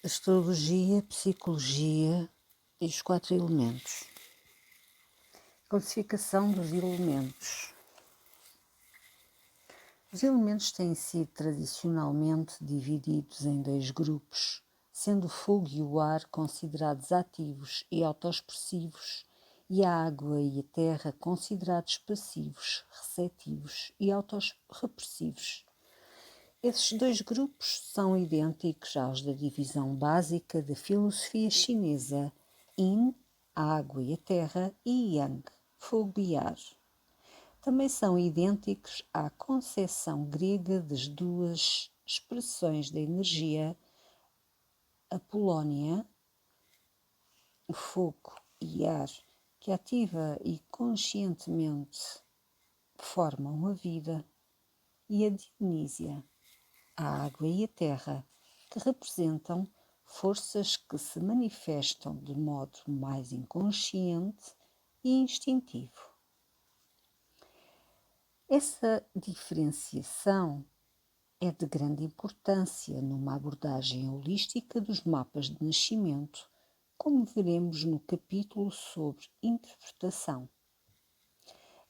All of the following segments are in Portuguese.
Astrologia, psicologia e os 4 elementos. Classificação dos elementos. Os elementos têm sido tradicionalmente divididos em 2 grupos, sendo o fogo e o ar considerados ativos e autoexpressivos, e a água e a terra considerados passivos, receptivos e autorrepressivos. Esses 2 grupos são idênticos aos da divisão básica da filosofia chinesa, Yin, a água e a terra, e Yang, fogo e ar. Também são idênticos à concepção grega das 2 expressões da energia, a Polónia, o fogo e ar, que ativa e conscientemente formam a vida, e a Dionísia, a água e a terra, que representam forças que se manifestam de modo mais inconsciente e instintivo. Essa diferenciação é de grande importância numa abordagem holística dos mapas de nascimento, como veremos no capítulo sobre interpretação.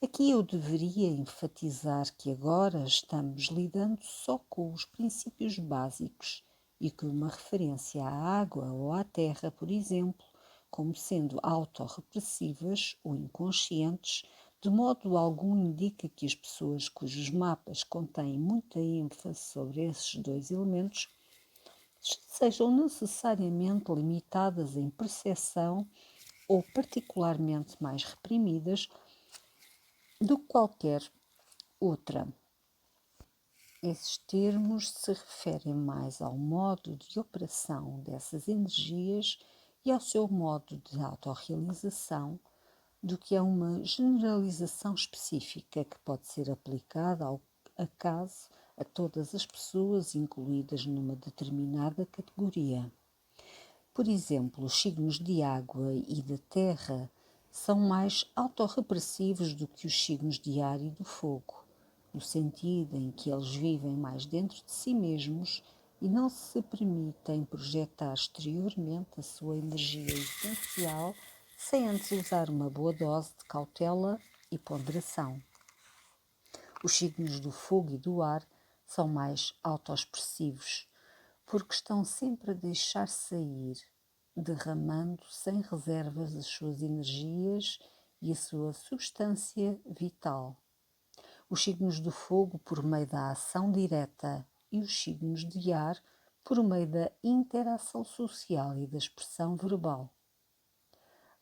Aqui eu deveria enfatizar que agora estamos lidando só com os princípios básicos e que uma referência à água ou à terra, por exemplo, como sendo autorrepressivas ou inconscientes, de modo algum indica que as pessoas cujos mapas contêm muita ênfase sobre esses 2 elementos sejam necessariamente limitadas em percepção ou particularmente mais reprimidas do que qualquer outra. Esses termos se referem mais ao modo de operação dessas energias e ao seu modo de autorrealização do que a uma generalização específica que pode ser aplicada ao acaso a todas as pessoas incluídas numa determinada categoria. Por exemplo, os signos de água e de terra são mais autorrepressivos do que os signos de ar e do fogo, no sentido em que eles vivem mais dentro de si mesmos e não se permitem projetar exteriormente a sua energia essencial sem antes usar uma boa dose de cautela e ponderação. Os signos do fogo e do ar são mais autoexpressivos, porque estão sempre a deixar sair, derramando sem reservas as suas energias e a sua substância vital. Os signos do fogo por meio da ação direta e os signos de ar por meio da interação social e da expressão verbal.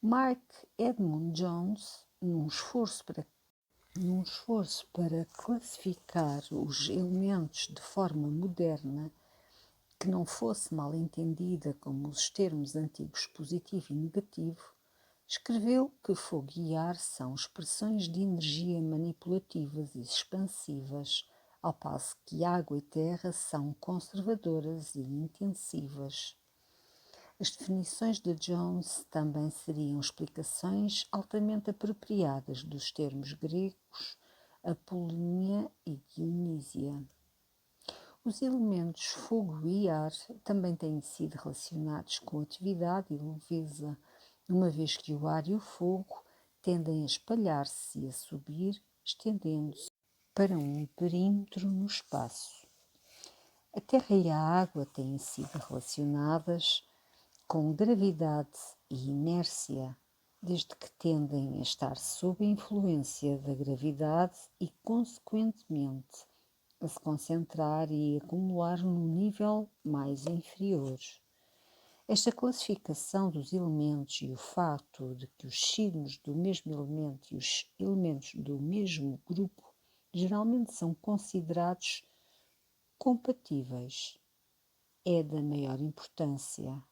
Mark Edmund Jones, num esforço para classificar os elementos de forma moderna, que não fosse mal entendida como os termos antigos positivo e negativo, escreveu que fogo e ar são expressões de energia manipulativas e expansivas, ao passo que água e terra são conservadoras e intensivas. As definições de Jones também seriam explicações altamente apropriadas dos termos gregos Apolónia e Dionísia. Os elementos fogo e ar também têm sido relacionados com atividade e leveza, uma vez que o ar e o fogo tendem a espalhar-se e a subir, estendendo-se para um perímetro no espaço. A terra e a água têm sido relacionadas com gravidade e inércia, desde que tendem a estar sob a influência da gravidade e, consequentemente, a se concentrar e acumular num nível mais inferior. Esta classificação dos elementos e o facto de que os signos do mesmo elemento e os elementos do mesmo grupo geralmente são considerados compatíveis é da maior importância,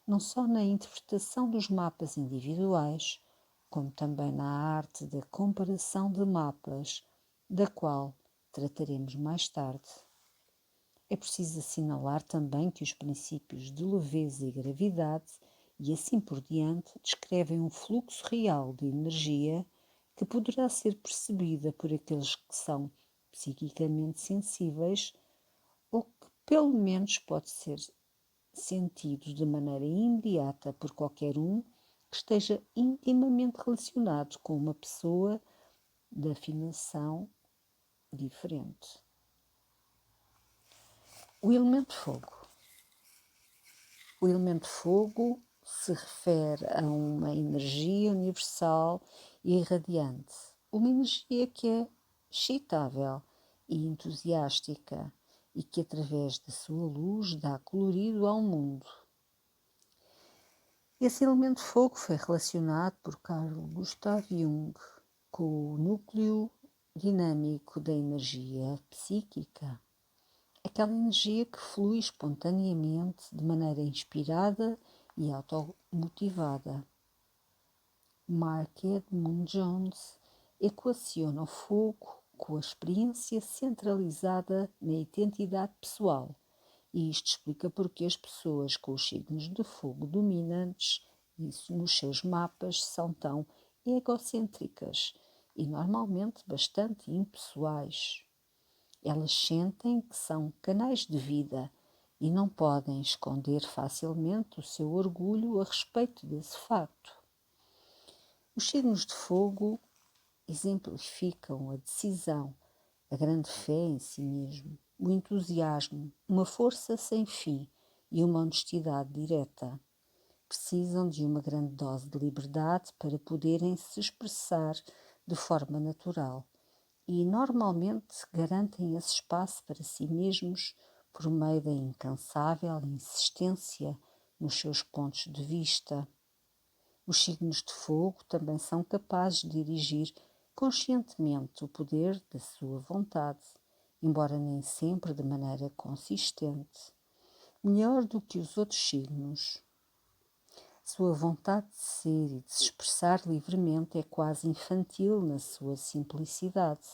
não só na interpretação dos mapas individuais, como também na arte da comparação de mapas, da qual trataremos mais tarde. É preciso assinalar também que os princípios de leveza e gravidade, e assim por diante, descrevem um fluxo real de energia que poderá ser percebida por aqueles que são psiquicamente sensíveis ou que, pelo menos, pode ser sentido de maneira imediata por qualquer um que esteja intimamente relacionado com uma pessoa de afinação diferente. O elemento fogo. O elemento fogo se refere a uma energia universal e irradiante, uma energia que é excitável e entusiástica e que, através da sua luz, dá colorido ao mundo. Esse elemento fogo foi relacionado por Carl Gustav Jung com o núcleo dinâmico da energia psíquica, aquela energia que flui espontaneamente de maneira inspirada e automotivada. Mark Edmund Jones equaciona o fogo com a experiência centralizada na identidade pessoal, e isto explica porque as pessoas com os signos de fogo dominantes nos seus mapas são tão egocêntricas e normalmente bastante impessoais. Elas sentem que são canais de vida e não podem esconder facilmente o seu orgulho a respeito desse facto. Os signos de fogo exemplificam a decisão, a grande fé em si mesmo, o entusiasmo, uma força sem fim e uma honestidade direta. Precisam de uma grande dose de liberdade para poderem se expressar de forma natural e normalmente garantem esse espaço para si mesmos por meio da incansável insistência nos seus pontos de vista. Os signos de fogo também são capazes de dirigir conscientemente o poder da sua vontade, embora nem sempre de maneira consistente. Melhor do que os outros signos, sua vontade de ser e de se expressar livremente é quase infantil na sua simplicidade,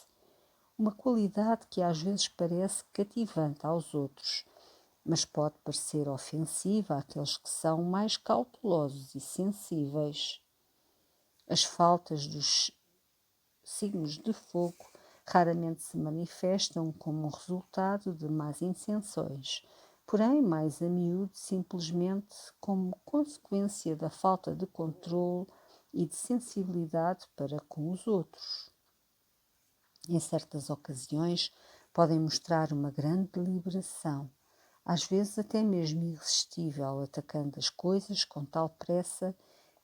uma qualidade que às vezes parece cativante aos outros, mas pode parecer ofensiva àqueles que são mais cautelosos e sensíveis. As faltas dos signos de fogo raramente se manifestam como um resultado de más intenções, porém, mais a miúdo, simplesmente como consequência da falta de controle e de sensibilidade para com os outros. Em certas ocasiões, podem mostrar uma grande deliberação, às vezes até mesmo irresistível, atacando as coisas com tal pressa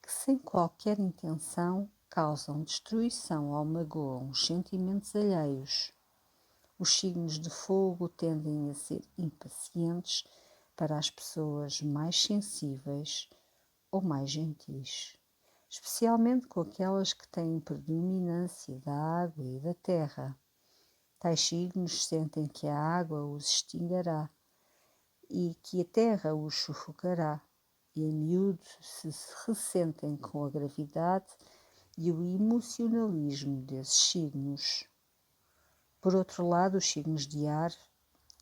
que, sem qualquer intenção, causam destruição ou magoam os sentimentos alheios. Os signos de fogo tendem a ser impacientes para as pessoas mais sensíveis ou mais gentis, especialmente com aquelas que têm predominância da água e da terra. Tais signos sentem que a água os extinguirá e que a terra os sufocará, e a miúdo se ressentem com a gravidade e o emocionalismo desses signos. Por outro lado, os signos de ar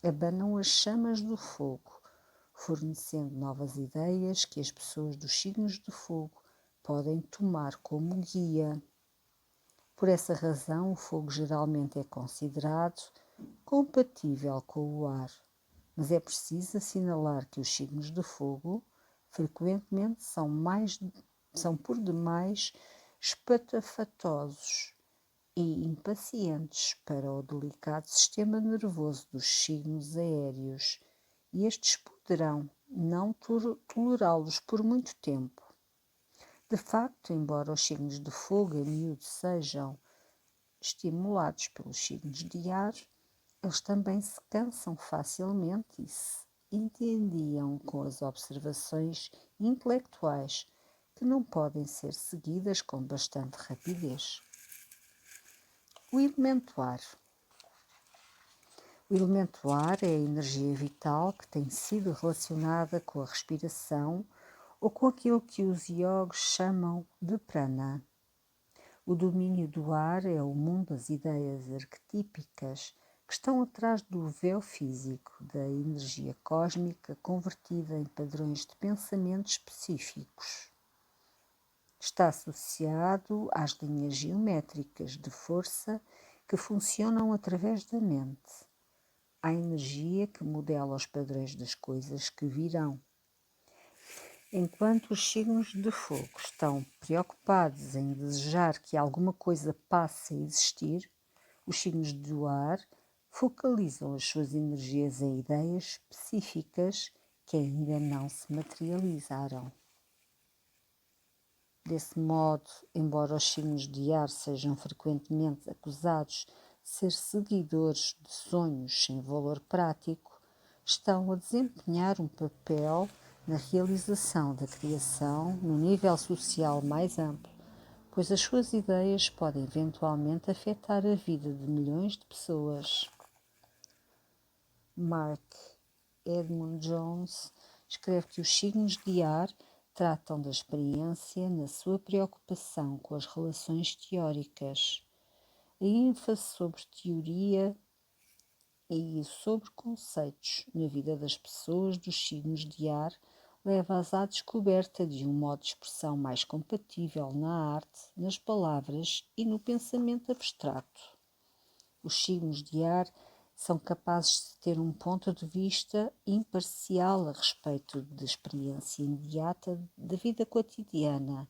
abanam as chamas do fogo, fornecendo novas ideias que as pessoas dos signos de fogo podem tomar como guia. Por essa razão, o fogo geralmente é considerado compatível com o ar, mas é preciso assinalar que os signos de fogo frequentemente são por demais espatafatosos e impacientes para o delicado sistema nervoso dos signos aéreos, e estes poderão não tolerá-los por muito tempo. De facto, embora os signos de fogo a miúdo sejam estimulados pelos signos de ar, eles também se cansam facilmente e se entediam com as observações intelectuais que não podem ser seguidas com bastante rapidez. O elemento ar. O elemento ar é a energia vital que tem sido relacionada com a respiração ou com aquilo que os yogis chamam de prana. O domínio do ar é o mundo das ideias arquetípicas que estão atrás do véu físico da energia cósmica convertida em padrões de pensamento específicos. Está associado às linhas geométricas de força que funcionam através da mente, à energia que modela os padrões das coisas que virão. Enquanto os signos de fogo estão preocupados em desejar que alguma coisa passe a existir, os signos do ar focalizam as suas energias em ideias específicas que ainda não se materializaram. Desse modo, embora os signos de ar sejam frequentemente acusados de ser seguidores de sonhos sem valor prático, estão a desempenhar um papel na realização da criação no nível social mais amplo, pois as suas ideias podem eventualmente afetar a vida de milhões de pessoas. Mark Edmund Jones escreve que os signos de ar tratam da experiência na sua preocupação com as relações teóricas. A ênfase sobre teoria e sobre conceitos na vida das pessoas dos signos de ar leva-as à descoberta de um modo de expressão mais compatível na arte, nas palavras e no pensamento abstrato. Os signos de ar são capazes de ter um ponto de vista imparcial a respeito da experiência imediata da vida cotidiana,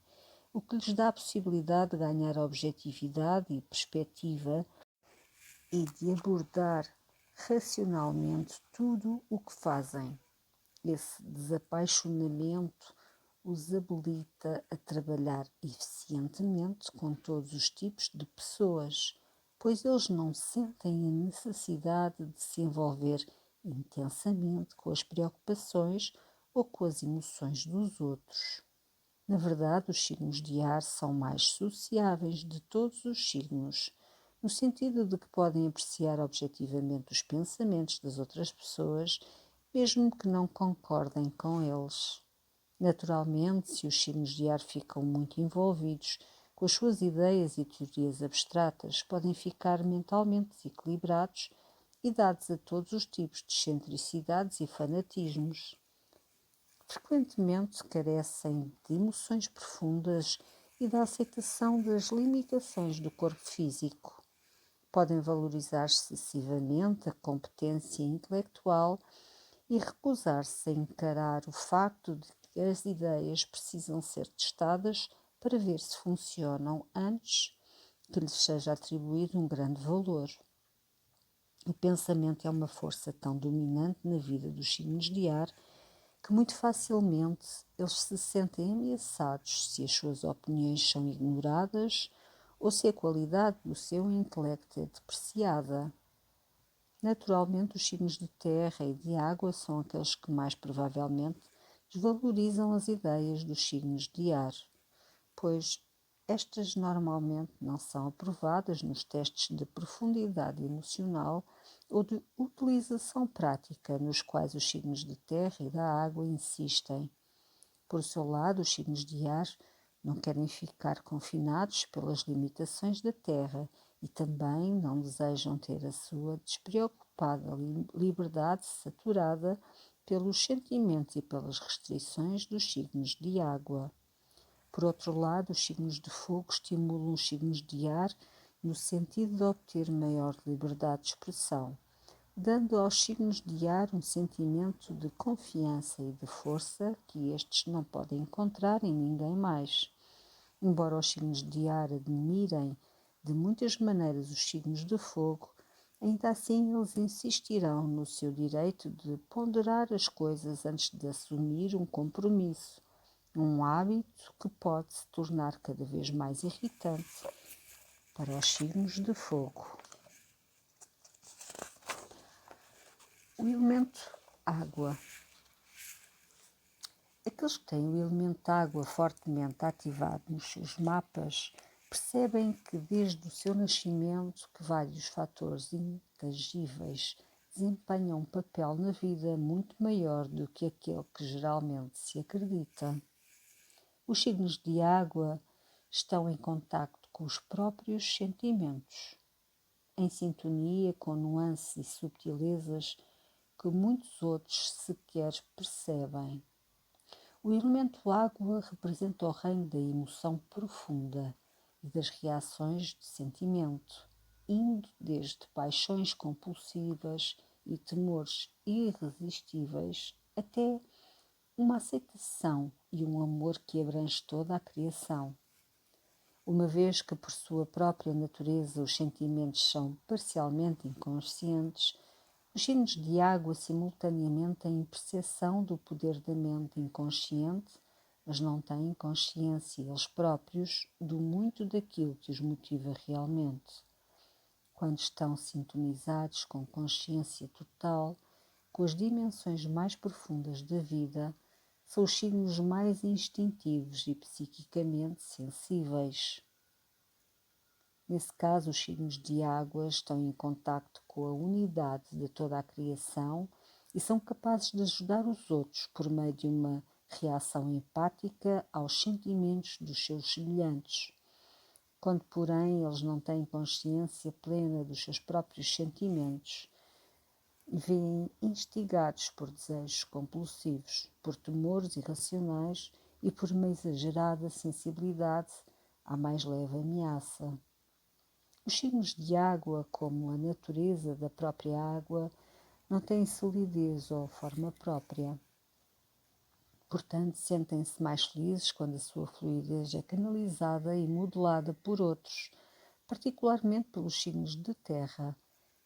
o que lhes dá a possibilidade de ganhar objetividade e perspectiva e de abordar racionalmente tudo o que fazem. Esse desapaixonamento os habilita a trabalhar eficientemente com todos os tipos de pessoas, pois eles não sentem a necessidade de se envolver intensamente com as preocupações ou com as emoções dos outros. Na verdade, os signos de ar são mais sociáveis de todos os signos, no sentido de que podem apreciar objetivamente os pensamentos das outras pessoas, mesmo que não concordem com eles. Naturalmente, se os signos de ar ficam muito envolvidos com as suas ideias e teorias abstratas, podem ficar mentalmente desequilibrados e dados a todos os tipos de excentricidades e fanatismos. Frequentemente carecem de emoções profundas e da aceitação das limitações do corpo físico. Podem valorizar excessivamente a competência intelectual e recusar-se a encarar o facto de que as ideias precisam ser testadas para ver se funcionam antes que lhes seja atribuído um grande valor. O pensamento é uma força tão dominante na vida dos signos de ar que muito facilmente eles se sentem ameaçados se as suas opiniões são ignoradas ou se a qualidade do seu intelecto é depreciada. Naturalmente, os signos de terra e de água são aqueles que mais provavelmente desvalorizam as ideias dos signos de ar, pois estas normalmente não são aprovadas nos testes de profundidade emocional ou de utilização prática nos quais os signos de terra e da água insistem. Por seu lado, os signos de ar não querem ficar confinados pelas limitações da terra e também não desejam ter a sua despreocupada liberdade saturada pelos sentimentos e pelas restrições dos signos de água. Por outro lado, os signos de fogo estimulam os signos de ar no sentido de obter maior liberdade de expressão, dando aos signos de ar um sentimento de confiança e de força que estes não podem encontrar em ninguém mais. Embora os signos de ar admirem de muitas maneiras os signos de fogo, ainda assim eles insistirão no seu direito de ponderar as coisas antes de assumir um compromisso, um hábito que pode se tornar cada vez mais irritante para os signos de fogo. O elemento água. Aqueles que têm o elemento água fortemente ativado nos seus mapas percebem que desde o seu nascimento que vários fatores intangíveis desempenham um papel na vida muito maior do que aquele que geralmente se acredita. Os signos de água estão em contacto com os próprios sentimentos, em sintonia com nuances e subtilezas que muitos outros sequer percebem. O elemento água representa o reino da emoção profunda e das reações de sentimento, indo desde paixões compulsivas e temores irresistíveis até uma aceitação e um amor que abrange toda a criação. Uma vez que, por sua própria natureza, os sentimentos são parcialmente inconscientes, os signos de água simultaneamente têm percepção do poder da mente inconsciente, mas não têm consciência eles próprios do muito daquilo que os motiva realmente. Quando estão sintonizados com consciência total, com as dimensões mais profundas da vida, são os signos mais instintivos e psiquicamente sensíveis. Nesse caso, os signos de água estão em contacto com a unidade de toda a criação e são capazes de ajudar os outros por meio de uma reação empática aos sentimentos dos seus semelhantes. Quando, porém, eles não têm consciência plena dos seus próprios sentimentos, vêm instigados por desejos compulsivos, por temores irracionais e por uma exagerada sensibilidade à mais leve ameaça. Os signos de água, como a natureza da própria água, não têm solidez ou forma própria. Portanto, sentem-se mais felizes quando a sua fluidez é canalizada e modelada por outros, particularmente pelos signos de terra,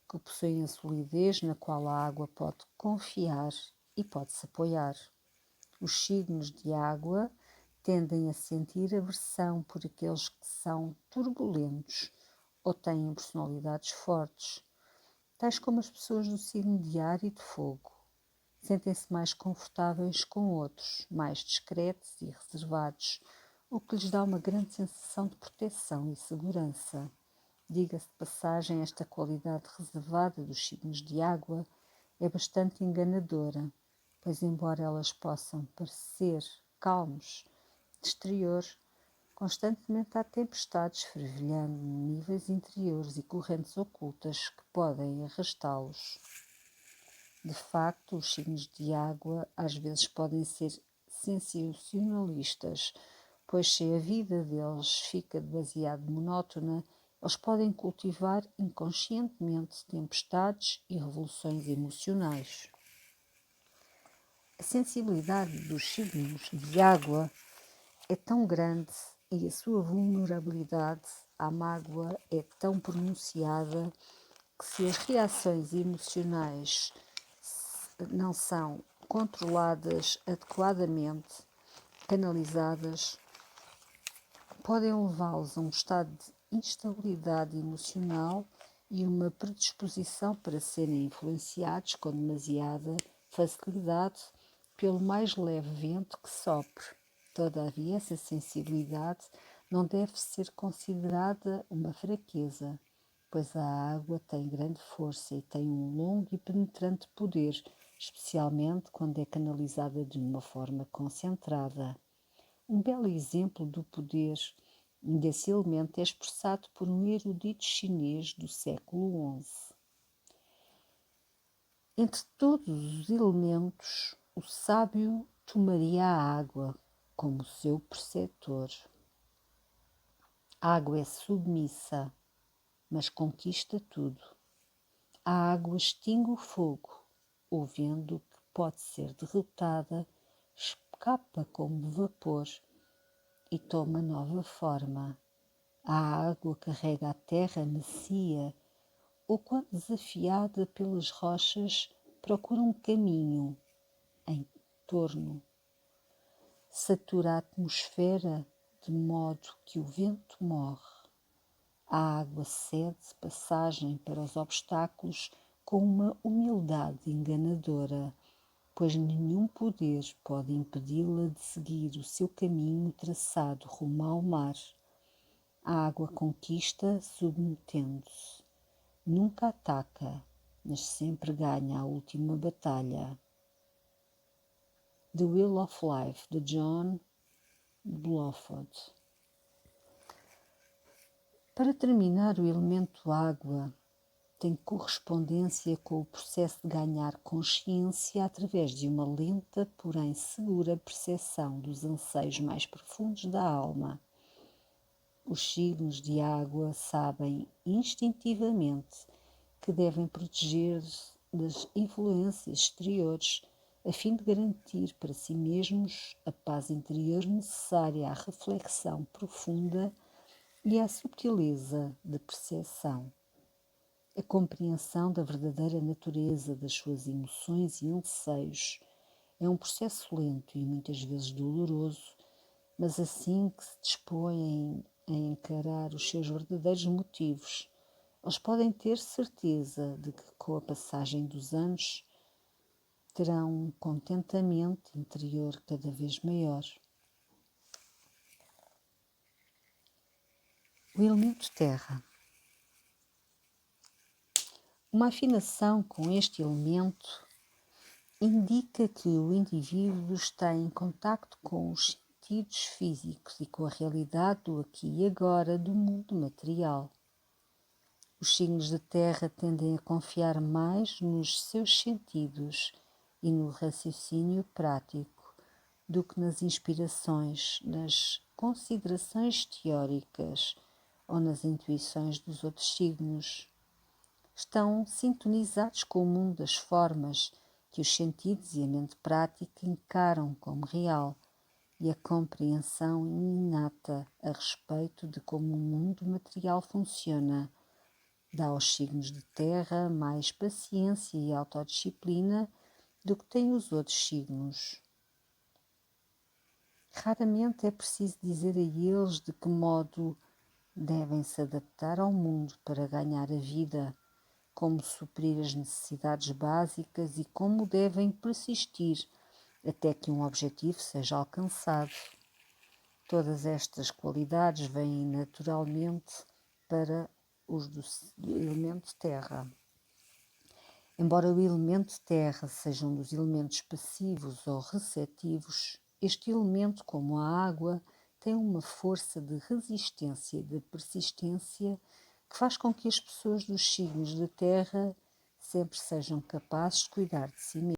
que possuem a solidez na qual a água pode confiar e pode-se apoiar. Os signos de água tendem a sentir aversão por aqueles que são turbulentos ou têm personalidades fortes, tais como as pessoas do signo de ar e de fogo. Sentem-se mais confortáveis com outros, mais discretos e reservados, o que lhes dá uma grande sensação de proteção e segurança. Diga-se de passagem, esta qualidade reservada dos signos de água é bastante enganadora, pois embora elas possam parecer calmos de exterior, constantemente há tempestades fervilhando níveis interiores e correntes ocultas que podem arrastá-los. De facto, os signos de água às vezes podem ser sensacionalistas, pois se a vida deles fica demasiado monótona, eles podem cultivar inconscientemente tempestades e revoluções emocionais. A sensibilidade dos signos de água é tão grande e a sua vulnerabilidade à mágoa é tão pronunciada que, se as reações emocionais não são controladas adequadamente, canalizadas, podem levá-los a um estado de instabilidade emocional e uma predisposição para serem influenciados com demasiada facilidade pelo mais leve vento que sopre. Todavia, essa sensibilidade não deve ser considerada uma fraqueza, pois a água tem grande força e tem um longo e penetrante poder, especialmente quando é canalizada de uma forma concentrada. Um belo exemplo do poder desse elemento é expressado por um erudito chinês do século XI. Entre todos os elementos, o sábio tomaria a água como seu preceptor. A água é submissa, mas conquista tudo. A água extingue o fogo, ou vendo que pode ser derrotada, escapa como vapor e toma nova forma. A água carrega a terra macia, ou quando desafiada pelas rochas, procura um caminho em torno. Satura a atmosfera de modo que o vento morre. A água cede passagem para os obstáculos com uma humildade enganadora, pois nenhum poder pode impedi-la de seguir o seu caminho traçado rumo ao mar. A água conquista submetendo-se. Nunca ataca, mas sempre ganha a última batalha. The Wheel of Life, de John Blofeld. Para terminar, o elemento água tem correspondência com o processo de ganhar consciência através de uma lenta, porém segura percepção dos anseios mais profundos da alma. Os signos de água sabem instintivamente que devem proteger-se das influências exteriores, a fim de garantir para si mesmos a paz interior necessária à reflexão profunda e à subtileza de percepção. A compreensão da verdadeira natureza das suas emoções e anseios é um processo lento e muitas vezes doloroso, mas assim que se dispõem a encarar os seus verdadeiros motivos, eles podem ter certeza de que com a passagem dos anos terão um contentamento interior cada vez maior. O elemento terra. Uma afinação com este elemento indica que o indivíduo está em contacto com os sentidos físicos e com a realidade do aqui e agora do mundo material. Os signos de terra tendem a confiar mais nos seus sentidos e no raciocínio prático do que nas inspirações, nas considerações teóricas ou nas intuições dos outros signos. Estão sintonizados com o mundo das formas que os sentidos e a mente prática encaram como real e a compreensão inata a respeito de como o mundo material funciona dá aos signos de terra mais paciência e autodisciplina do que têm os outros signos. Raramente é preciso dizer a eles de que modo devem se adaptar ao mundo para ganhar a vida, como suprir as necessidades básicas e como devem persistir até que um objetivo seja alcançado. Todas estas qualidades vêm naturalmente para os do elemento terra. Embora o elemento terra seja um dos elementos passivos ou receptivos, este elemento, como a água, tem uma força de resistência e de persistência que faz com que as pessoas dos signos de terra sempre sejam capazes de cuidar de si mesmas.